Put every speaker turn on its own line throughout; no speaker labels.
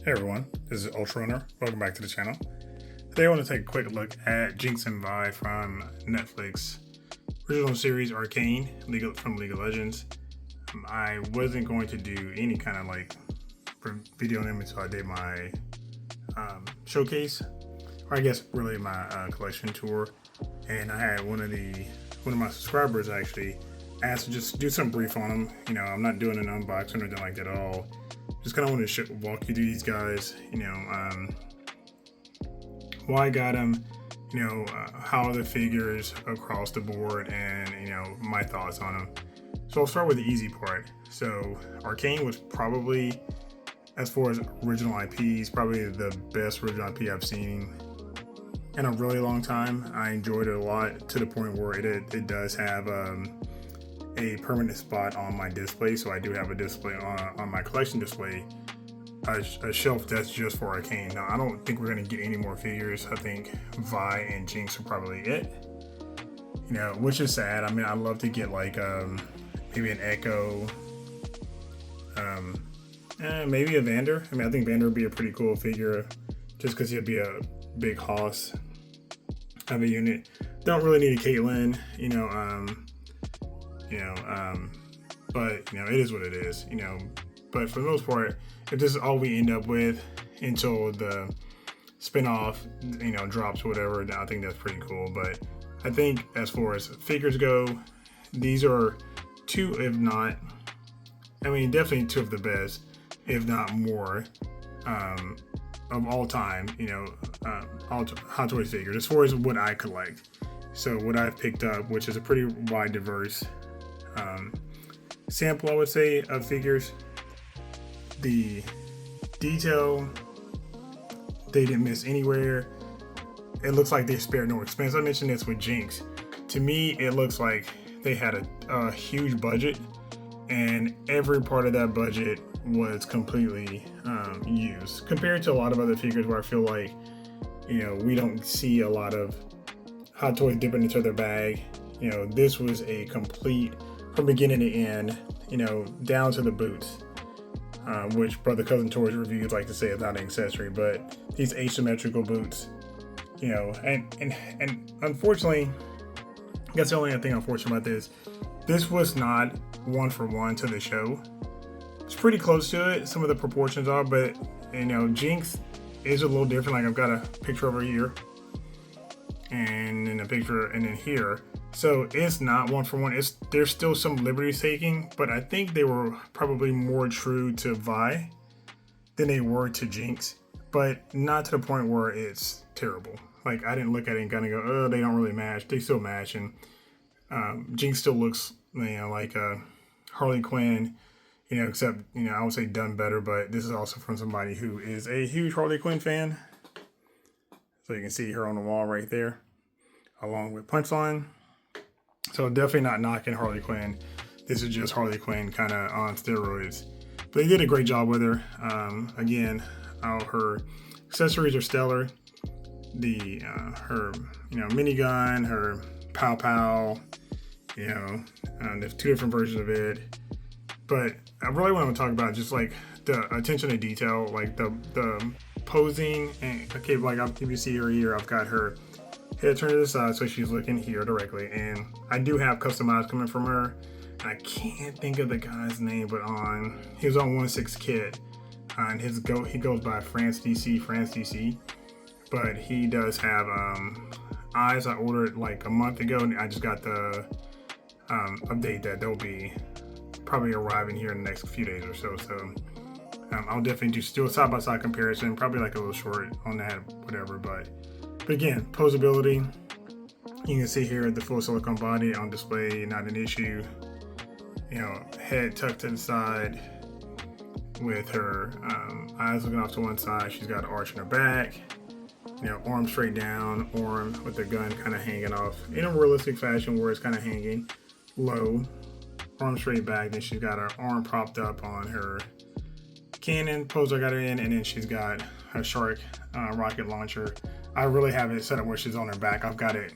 Hey everyone, this is Ultra Runner. Welcome back to the channel. Today I want to take a quick look at Jinx and Vi from Netflix original series Arcane from League of Legends. I wasn't going to do any kind of video on them until I did my showcase, or I guess really my collection tour. And I had one of my subscribers actually asked to just do some brief on them. You know, I'm not doing an unboxing or anything like that at all. Just kind of want to walk you through these guys, why I got them, how are the figures across the board, and, my thoughts on them. So I'll start with the easy part. So Arcane was probably, as far as original IPs, probably the best original IP I've seen in a really long time. I enjoyed it a lot to the point where it does have a permanent spot on my display. So I do have a display on my collection display, a shelf that's just for Arcane. Now I don't think we're going to get any more figures. I think Vi and Jinx are probably it, which is sad. I mean, I'd love to get maybe an Echo, maybe a Vander. I mean, I think Vander would be a pretty cool figure just because he'd be a big hoss of a unit. Don't really need a Caitlyn, but it is what it is, but for the most part, if this is all we end up with until the spin-off, drops or whatever, then I think that's pretty cool. But I think as far as figures go, these are definitely two of the best, if not more, of all time, Hot Toys figures, as far as what I collect. So what I've picked up, which is a pretty wide, diverse sample, I would say, of figures. The detail, they didn't miss anywhere. It looks like they spared no expense. I mentioned this with Jinx. To me, it looks like they had a huge budget, and every part of that budget was completely used, compared to a lot of other figures where I feel like, we don't see a lot of Hot Toys dipping into their bag. This was a complete, from beginning to end, down to the boots, which Brother Cousin Toys reviews like to say is not an accessory, but these asymmetrical boots, and unfortunately, that's the only thing unfortunate about this. This was not one for one to the show. It's pretty close to it. Some of the proportions are, but Jinx is a little different. Like, I've got a picture over here, and then a picture, and then here. So it's not one for one. There's still some liberties taking, but I think they were probably more true to Vi than they were to Jinx, but not to the point where it's terrible. Like, I didn't look at it and kind of go, oh, they don't really match. They still match, and Jinx still looks, like a Harley Quinn, except, I would say done better, but this is also from somebody who is a huge Harley Quinn fan. So you can see her on the wall right there, along with Punchline. So definitely not knocking Harley Quinn. This is just Harley Quinn kind of on steroids. But they did a great job with her. Again, her accessories are stellar. Her minigun, her pow pow. There's two different versions of it. But I really want to talk about just like the attention to detail, like the posing. And okay, like if you see her here, I've got her head turned to the side so she's looking here directly, and I do have customized coming from her. I can't think of the guy's name, but he was on 1/6 kit, and he goes by France DC, but he does have eyes. I ordered like a month ago, and I just got the update that they'll be probably arriving here in the next few days or so. So I'll definitely just do a side-by-side comparison, probably like a little short on that, whatever. But again, posability, you can see here the full silicone body on display, not an issue. Head tucked to the side with her eyes looking off to one side. She's got an arch in her back, arm straight down, arm with the gun kind of hanging off in a realistic fashion where it's kind of hanging low, arm straight back. Then she's got her arm propped up on her cannon pose I got her in, and then she's got her shark rocket launcher. I really have it set up where she's on her back. I've got it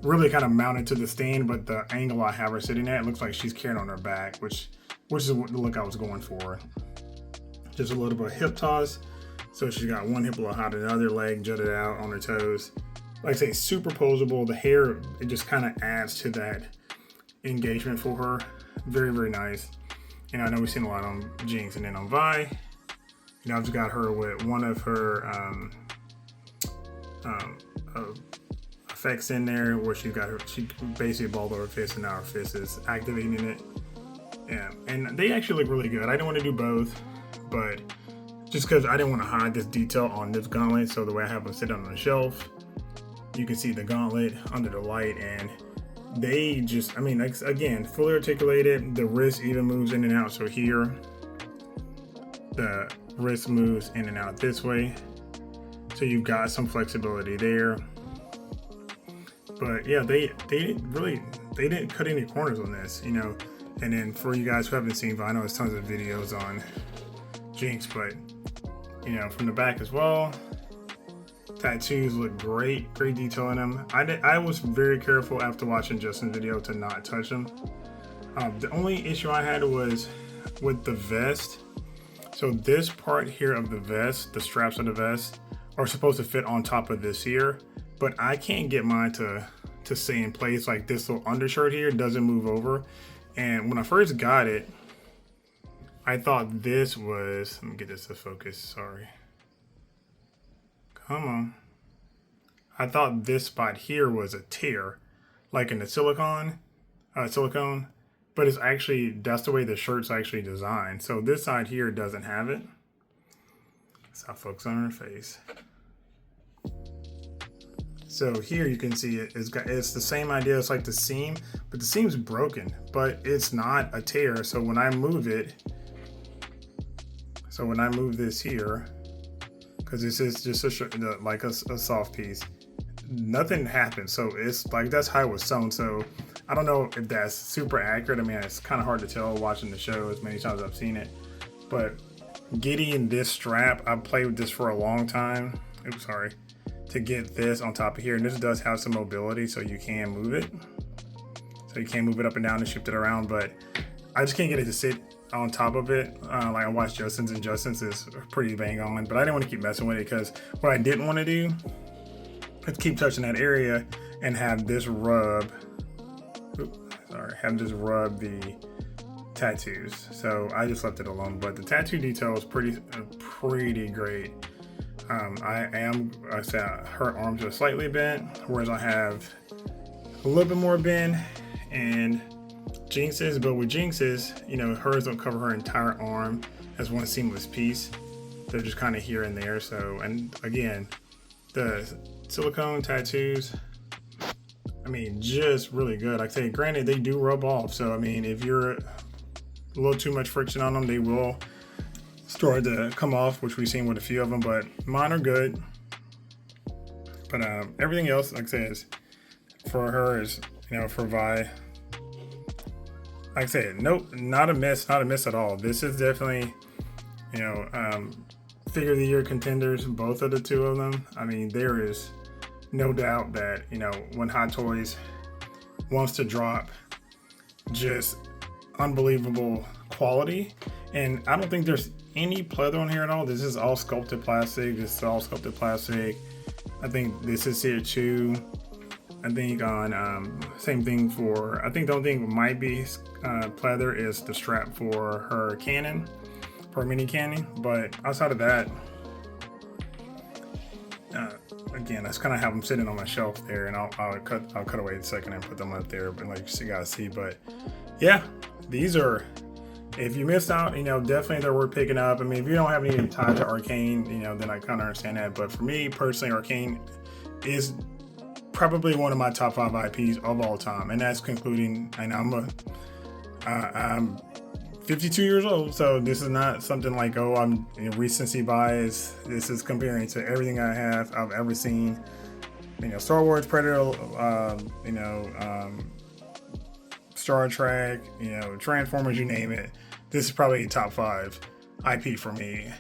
really kind of mounted to the stand, but the angle I have her sitting at, it looks like she's carrying on her back, which is the look I was going for. Just a little bit of hip toss. So she's got one hip a little high, another leg jutted out on her toes. Like I say, super posable. The hair, it just kind of adds to that engagement for her. Very, very nice. And I know we've seen a lot on Jinx, and then on Vi, you know, I've just got her with one of her effects in there where she basically balled over her fist, and now her fist is activating it. Yeah, and they actually look really good. I didn't want to do both, but just because I didn't want to hide this detail on this gauntlet, so the way I have them sit on the shelf, you can see the gauntlet under the light, and they just, I mean, again, fully articulated. The wrist even moves in and out. So here, the wrist moves in and out this way. So you've got some flexibility there. But yeah, they didn't cut any corners on this, you know. And then for you guys who haven't seen, I know there's tons of videos on Jinx, but you know, from the back as well, tattoos look great detail in them. I was very careful after watching Justin's video to not touch them. The only issue I had was with the vest. So this part here of the vest, the straps of the vest, are supposed to fit on top of this here, but I can't get mine to stay in place. Like this little undershirt here doesn't move over. And when I first got it, I thought this was, let me get this to focus, sorry. Come on. I thought this spot here was a tear, like in the silicone, but it's actually, that's the way the shirt's actually designed. So this side here doesn't have it. So I'll focus on her face. So here you can see it's the same idea. It's like the seam, but the seam's broken, but it's not a tear. So when I move it, this here, because this is just like a soft piece, nothing happens. So it's like, that's how it was sewn. So I don't know if that's super accurate. I mean, it's kind of hard to tell watching the show as many times as I've seen it, but getting this strap, I've played with this for a long time. Oops, sorry. To get this on top of here, and this does have some mobility, so you can move it. So you can move it up and down and shift it around, but I just can't get it to sit on top of it. Like I watched Justin's, and Justin's is pretty bang on, but I didn't want to keep messing with it, because what I didn't want to do is keep touching that area and have this rub. Have this rub the tattoos. So I just left it alone. But the tattoo detail is pretty great. I said her arms are slightly bent, whereas I have a little bit more bend and Jinx's. But with Jinx's, you know, hers don't cover her entire arm as one seamless piece. They're just kind of here and there. So, and again, the silicone tattoos, I mean, just really good. Like I say, granted, they do rub off. So, I mean, if you're a little too much friction on them, they will start to come off, which we've seen with a few of them, but mine are good. But everything else, like I said, is for her is, you know, for Vi, like I said, nope, not a miss at all. This is definitely, you know, figure of the year contenders, both of the two of them. I mean, there is no doubt that, you know, when Hot Toys wants to drop just unbelievable quality, and I don't think there's any pleather on here at all. This is all sculpted plastic. I think this is here too. I think on same thing for, I think the only thing might be pleather is the strap for her cannon, for her mini cannon. But outside of that, again, that's kind of how I'm sitting on my shelf there, and I'll cut away in a second and put them up there, but like you guys see. But yeah, these are, if you missed out, you know, definitely they're worth picking up. I mean, if you don't have any tie to Arcane, you know, then I kind of understand that. But for me personally, Arcane is probably one of my top 5 IPs of all time, and that's concluding. And I'm 52 years old, so this is not something like, oh, I'm recency bias. This is comparing to everything I've ever seen. You know, Star Wars, Predator, Star Trek, you know, Transformers, you name it. This is probably a top 5 IP for me.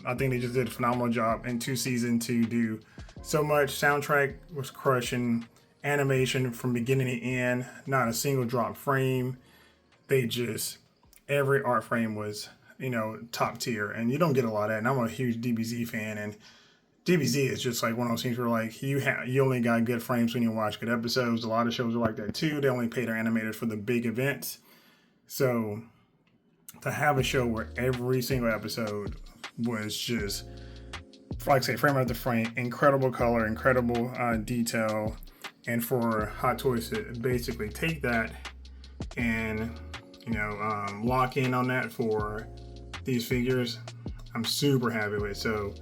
I think they just did a phenomenal job in 2 seasons to do so much. Soundtrack was crushing, animation from beginning to end, not a single drop frame. Every art frame was you know, top tier, and you don't get a lot of that. And I'm a huge DBZ fan, and DBZ is just like one of those things where like you only got good frames when you watch good episodes. A lot of shows are like that too. They only pay their animators for the big events. So to have a show where every single episode was just, like I say, frame after frame, incredible color, incredible detail, and for Hot Toys to basically take that and, you know, lock in on that for these figures, I'm super happy with. So,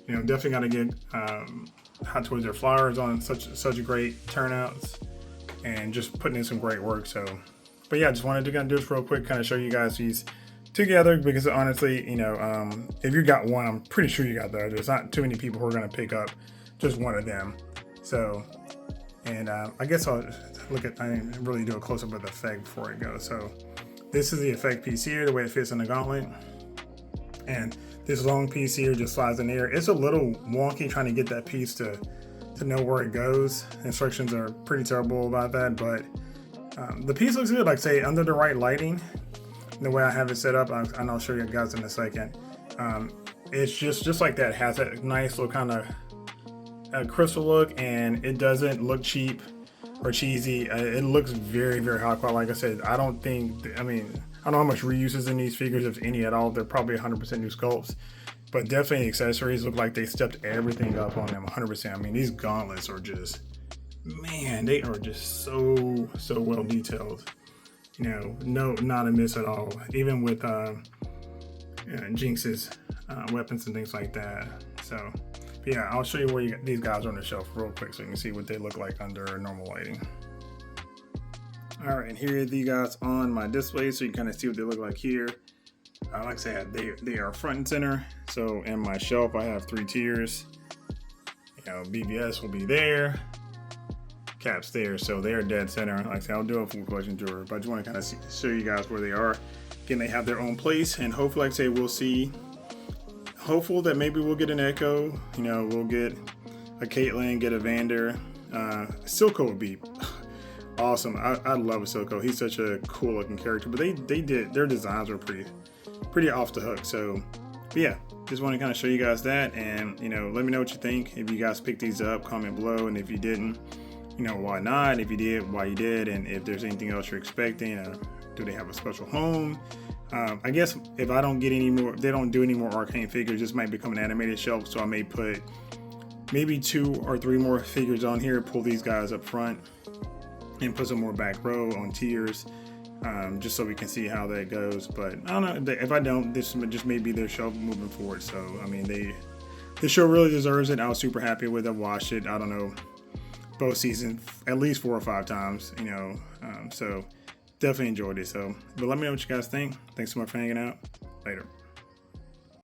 you know, definitely got to get Hot Toys their flowers on such great turnouts and just putting in some great work. So, but yeah, just wanted to kind of do this real quick, kind of show you guys these together, because honestly, you know, if you got one, I'm pretty sure you got the other. There's not too many people who are going to pick up just one of them. So, and I guess I'll look at, I didn't really do a close-up of the effect before I go. So this is the effect piece here, the way it fits in the gauntlet. And this long piece here just slides in the air. It's a little wonky trying to get that piece to know where it goes. Instructions are pretty terrible about that, but the piece looks good. Like say, under the right lighting, the way I have it set up, and I'll show you guys in a second. It's just like that. It has that nice little kind of crystal look, and it doesn't look cheap or cheesy. It looks very, very high quality. Like I said, I don't know how much reuse is in these figures, if any at all. They're probably 100% new sculpts, but definitely accessories look like they stepped everything up on them 100%. I mean, these gauntlets are just, man, they are just so well detailed. You know, no, not a miss at all. Even with Jinx's weapons and things like that. So, but yeah, I'll show you where these guys are on the shelf real quick so you can see what they look like under normal lighting. All right, and here are the guys on my display, so you kind of see what they look like here. Like I said, they are front and center. So in my shelf, I have 3 tiers. You know, BBS will be there. Caps there, so they're dead center. Like I said, I'll do a full collection tour, but I just want to kind of show you guys where they are. Again, they have their own place, and hopefully, like I say, we'll see. Hopeful that maybe we'll get an Echo. You know, we'll get a Caitlyn, get a Vander. Silco would be awesome. I love Silco. He's such a cool looking character. But they did, their designs were pretty off the hook. So, but yeah, just want to kind of show you guys that, and you know, let me know what you think. If you guys picked these up, comment below, and if you didn't, you know, why not? If you did, why you did, and if there's anything else you're expecting, do they have a special home? I guess if I don't get any more, if they don't do any more Arcane figures, this might become an animated shelf, so I may put maybe 2 or 3 more figures on here, pull these guys up front, and put some more back row on tiers, just so we can see how that goes. But I don't know, if I don't, this just may be their shelf moving forward. So, I mean, the show really deserves it. I was super happy with it. Watched it, I don't know, both seasons at least 4 or 5 times, you know, so definitely enjoyed it. So, but let me know what you guys think. Thanks so much for hanging out. Later.